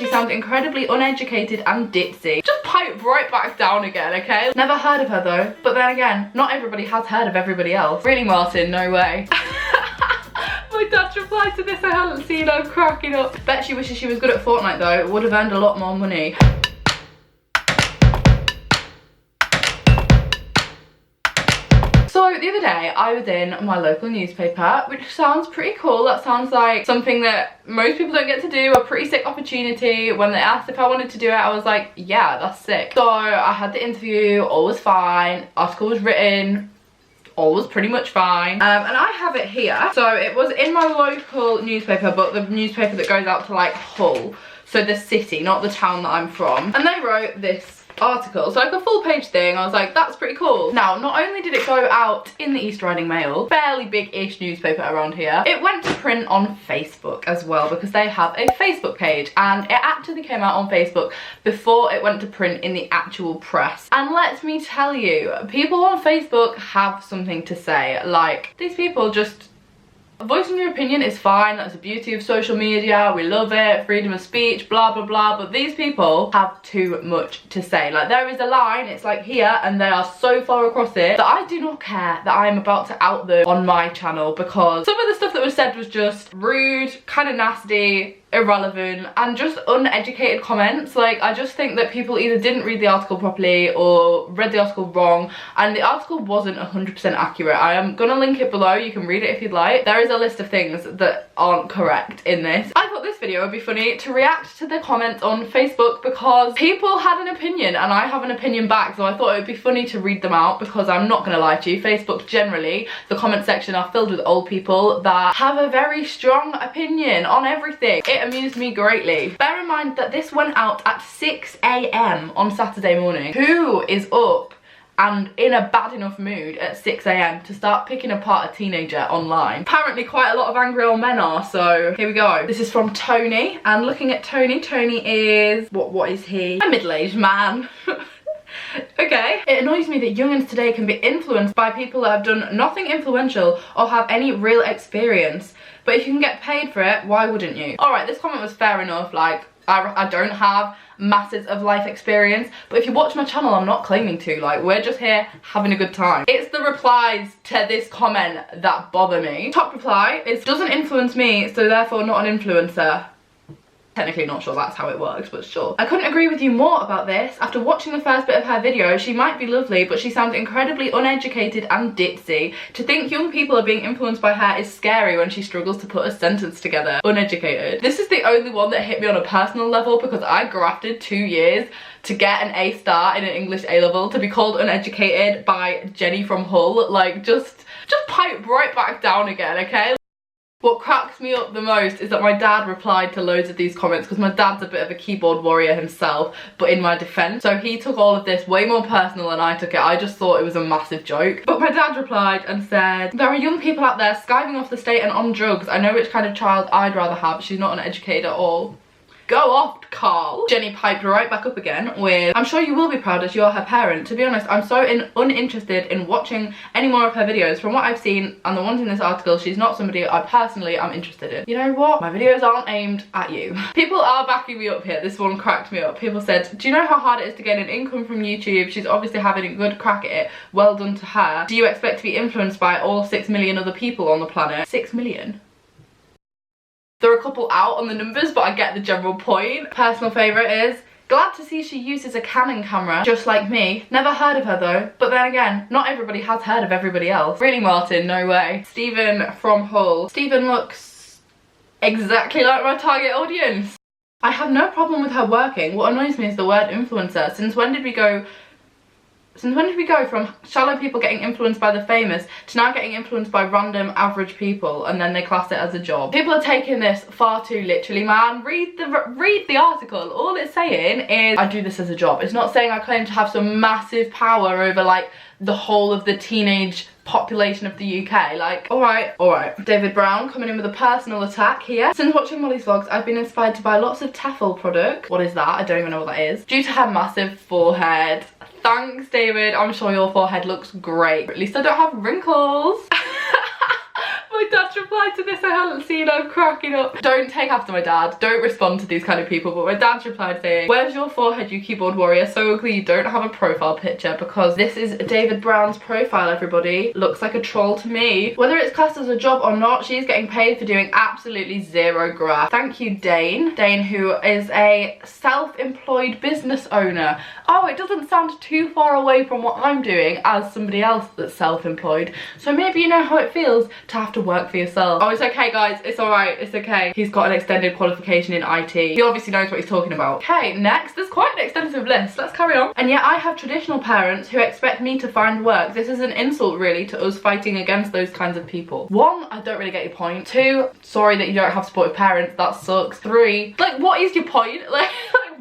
she sounds incredibly uneducated and ditzy. Just pipe right back down again, okay? Never heard of her though, but then again, not everybody has heard of everybody else. Really, Martin? No way. My dad replied to this, I hadn't seen her cracking up. Bet she wishes she was good at Fortnite though, would have earned a lot more money. So the other day I was in my local newspaper, which sounds pretty cool. That sounds like something that most people don't get to do, a pretty sick opportunity. When they asked if I wanted to do it, I was like, yeah, that's sick. So I had the interview, all was fine, article was written, all was pretty much fine. And I have it here. So it was in my local newspaper, but the newspaper that goes out to like Hull. So the city, not the town that I'm from. And they wrote this article, so like a full page thing. I was like, that's pretty cool. Now, not only did it go out in the East Riding Mail, fairly big-ish newspaper around here, it went to print on Facebook as well, because they have a Facebook page, and it actually came out on Facebook before it went to print in the actual press. And let me tell you, people on Facebook have something to say. Like, these people just... Voicing your opinion is fine, that's the beauty of social media, we love it, freedom of speech, blah blah blah, but these people have too much to say. Like, there is a line, it's like here, and they are so far across it that I do not care that I am about to out them on my channel, because some of the stuff that was said was just rude, kind of nasty, irrelevant, and just uneducated comments. Like, I just think that people either didn't read the article properly or read the article wrong, and the article wasn't 100% accurate. I am gonna link it below, you can read it if you'd like. There is a list of things that aren't correct in this. I thought this video would be funny to react to the comments on Facebook, because people had an opinion and I have an opinion back, so I thought it would be funny to read them out, because I'm not gonna lie to you, Facebook generally, the comment section are filled with old people that have a very strong opinion on everything. It amused me greatly. Bear in mind that this went out at 6 AM on Saturday morning. Who is up and in a bad enough mood at 6 AM to start picking apart a teenager online? Apparently quite a lot of angry old men are, so here we go. This is from Tony, and looking at Tony, Tony is, what is he? A middle-aged man. Okay. It annoys me that youngins today can be influenced by people that have done nothing influential or have any real experience. But if you can get paid for it, why wouldn't you? Alright, this comment was fair enough. Like, I don't have masses of life experience, but if you watch my channel, I'm not claiming to. Like, we're just here having a good time. It's the replies to this comment that bother me. Top reply is, doesn't influence me, so therefore not an influencer. Technically not sure that's how it works, but sure. I couldn't agree with you more about this. After watching the first bit of her video, she might be lovely, but she sounds incredibly uneducated and ditzy. To think young people are being influenced by her is scary when she struggles to put a sentence together. Uneducated. This is the only one that hit me on a personal level, because I grafted 2 years to get an A star in an English A-level. To be called uneducated by Jenny from Hull, like, just pipe right back down again, okay? What cracks me up the most is that my dad replied to loads of these comments, because my dad's a bit of a keyboard warrior himself, but in my defense. So he took all of this way more personal than I took it. I just thought it was a massive joke. But my dad replied and said, there are young people out there skiving off the state and on drugs. I know which kind of child I'd rather have. She's not uneducated at all. Go off, Carl. Jenny piped right back up again with, I'm sure you will be proud as you're her parent. To be honest, I'm so uninterested in watching any more of her videos. From what I've seen and the ones in this article, she's not somebody I personally am interested in. You know what? My videos aren't aimed at you. People are backing me up here. This one cracked me up. People said, do you know how hard it is to gain an income from YouTube? She's obviously having a good crack at it. Well done to her. Do you expect to be influenced by all 6 million other people on the planet? 6 million? There are a couple out on the numbers, but I get the general point. Personal favourite is, glad to see she uses a Canon camera, just like me. Never heard of her though, but then again, not everybody has heard of everybody else. Really, Martin? No way. Stephen from Hull. Stephen looks exactly like my target audience. I have no problem with her working. What annoys me is the word influencer. Since when did we go from shallow people getting influenced by the famous to now getting influenced by random average people, and then they class it as a job? People are taking this far too literally, man. Read the article. All it's saying is, I do this as a job. It's not saying I claim to have some massive power over like the whole of the teenage population of the UK. Like, alright. David Brown coming in with a personal attack here. Since watching Molly's vlogs, I've been inspired to buy lots of Tefl product. What is that? I don't even know what that is. Due to her massive forehead. Thanks, David. I'm sure your forehead looks great. At least I don't have wrinkles. My dad replied replied to this I hadn't seen. I'm cracking up. Don't take after my dad. Don't respond to these kind of people. But my dad's replied saying, where's your forehead, you keyboard warrior? So ugly you don't have a profile picture, because this is David Brown's profile, everybody. Looks like a troll to me. Whether it's classed as a job or not, she's getting paid for doing absolutely zero graft. Thank you, Dane. Dane, who is a self-employed business owner. Oh, it doesn't sound too far away from what I'm doing as somebody else that's self-employed. So maybe you know how it feels to have to work for yourself. Oh, it's okay, guys. It's alright. It's okay. He's got an extended qualification in IT. He obviously knows what he's talking about. Okay, next. There's quite an extensive list. Let's carry on. And yet I have traditional parents who expect me to find work. This is an insult, really, to us fighting against those kinds of people. 1, I don't really get your point. 2, sorry that you don't have supportive parents. That sucks. 3, like, what is your point? Like,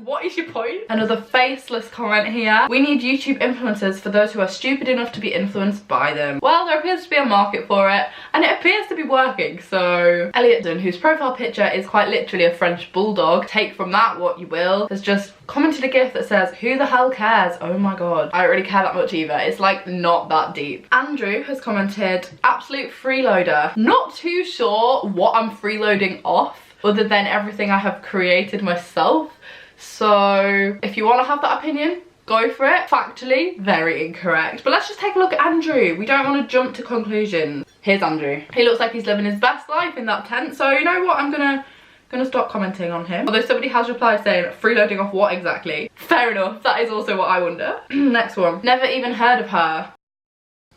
what is your point? Another faceless comment here. We need YouTube influencers for those who are stupid enough to be influenced by them. Well, there appears to be a market for it, and it appears to be working. So Elliot Dunn, whose profile picture is quite literally a French bulldog, take from that what you will, has just commented a gif that says, who the hell cares? Oh my god. I don't really care that much either. It's like not that deep. Andrew has commented, absolute freeloader. Not too sure what I'm freeloading off other than everything I have created myself. So if you want to have that opinion, go for it. Factually, very incorrect. But let's just take a look at Andrew. We don't want to jump to conclusions. Here's Andrew. He looks like he's living his best life in that tent. So you know what? I'm gonna stop commenting on him. Although somebody has replied saying, freeloading off what exactly? Fair enough. That is also what I wonder. Next one. Never even heard of her.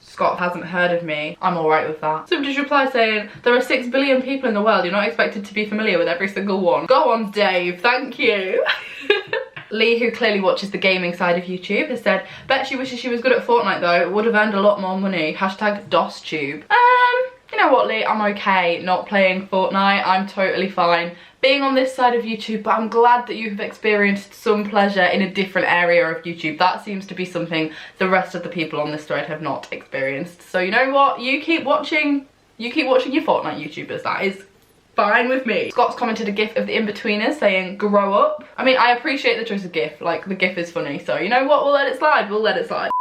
Scott hasn't heard of me. I'm alright with that. Somebody's replied saying, there are 6 billion people in the world. You're not expected to be familiar with every single one. Go on, Dave. Thank you. Lee, who clearly watches the gaming side of YouTube, has said, bet she wishes she was good at Fortnite though. Would have earned a lot more money. Hashtag DOSTube. You know what, Lee? I'm okay not playing Fortnite. I'm totally fine being on this side of YouTube, but I'm glad that you have experienced some pleasure in a different area of YouTube. That seems to be something the rest of the people on this thread have not experienced. So you know what? You keep watching your Fortnite YouTubers. That is fine with me. Scott's commented a gif of the in-betweeners saying, grow up. I mean, I appreciate the choice of gif. Like, the gif is funny. So you know what? We'll let it slide. We'll let it slide.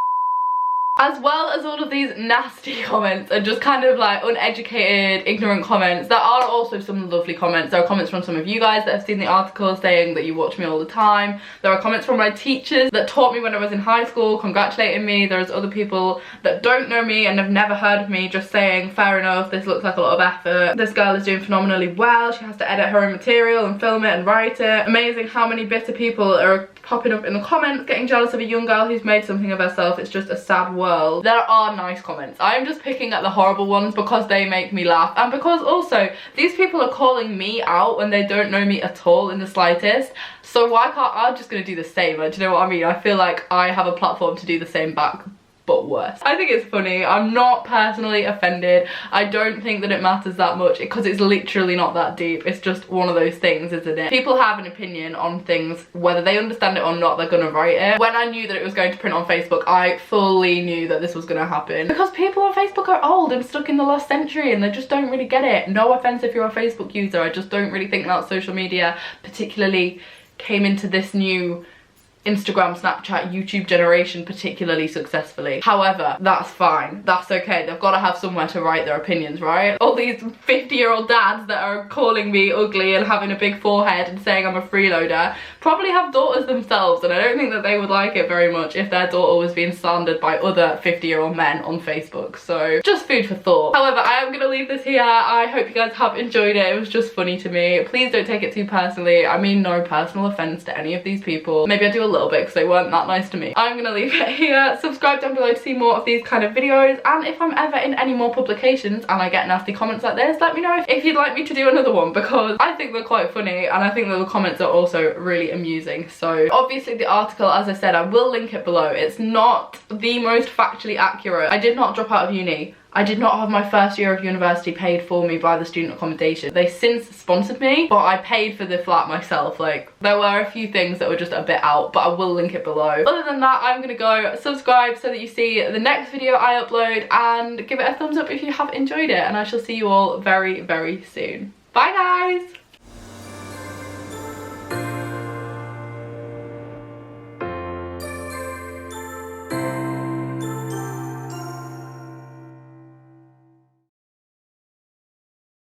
As well as all of these nasty comments and just kind of like uneducated, ignorant comments, there are also some lovely comments. There are comments from some of you guys that have seen the article saying that you watch me all the time. There are comments from my teachers that taught me when I was in high school, congratulating me. There's other people that don't know me and have never heard of me just saying, fair enough, this looks like a lot of effort. This girl is doing phenomenally well. She has to edit her own material and film it and write it. Amazing how many bitter people are popping up in the comments, getting jealous of a young girl who's made something of herself. It's just a sad world. There are nice comments. I'm just picking at the horrible ones because they make me laugh, and because also these people are calling me out when they don't know me at all in the slightest. So why can't I'm just gonna do the same? Like, do you know what I mean? I feel like I have a platform to do the same back, but worse. I think it's funny. I'm not personally offended. I don't think that it matters that much because it's literally not that deep. It's just one of those things, isn't it? People have an opinion on things, whether they understand it or not, they're gonna write it. When I knew that it was going to print on Facebook, I fully knew that this was gonna happen. Because people on Facebook are old and stuck in the last century and they just don't really get it. No offense if you're a Facebook user, I just don't really think that social media particularly came into this new Instagram, Snapchat, YouTube generation particularly successfully. However, that's fine. That's okay. They've got to have somewhere to write their opinions, right? All these 50-year-old dads that are calling me ugly and having a big forehead and saying I'm a freeloader probably have daughters themselves, and I don't think that they would like it very much if their daughter was being slandered by other 50-year-old men on Facebook. So just food for thought. However, I am going to leave this here. I hope you guys have enjoyed it. It was just funny to me. Please don't take it too personally. I mean no personal offense to any of these people. Maybe I do a little bit because they weren't that nice to me. I'm gonna leave it here. Subscribe down below to see more of these kind of videos, and if I'm ever in any more publications and I get nasty comments like this, let me know if you'd like me to do another one, because I think they're quite funny and I think that the comments are also really amusing. So obviously the article, as I said, I will link it below. It's not the most factually accurate. I did not drop out of uni. I did not have my first year of university paid for me by the student accommodation. They since sponsored me, but I paid for the flat myself. Like, there were a few things that were just a bit out, but I will link it below. Other than that, I'm gonna go subscribe so that you see the next video I upload, and give it a thumbs up if you have enjoyed it, and I shall see you all very, very soon. Bye guys!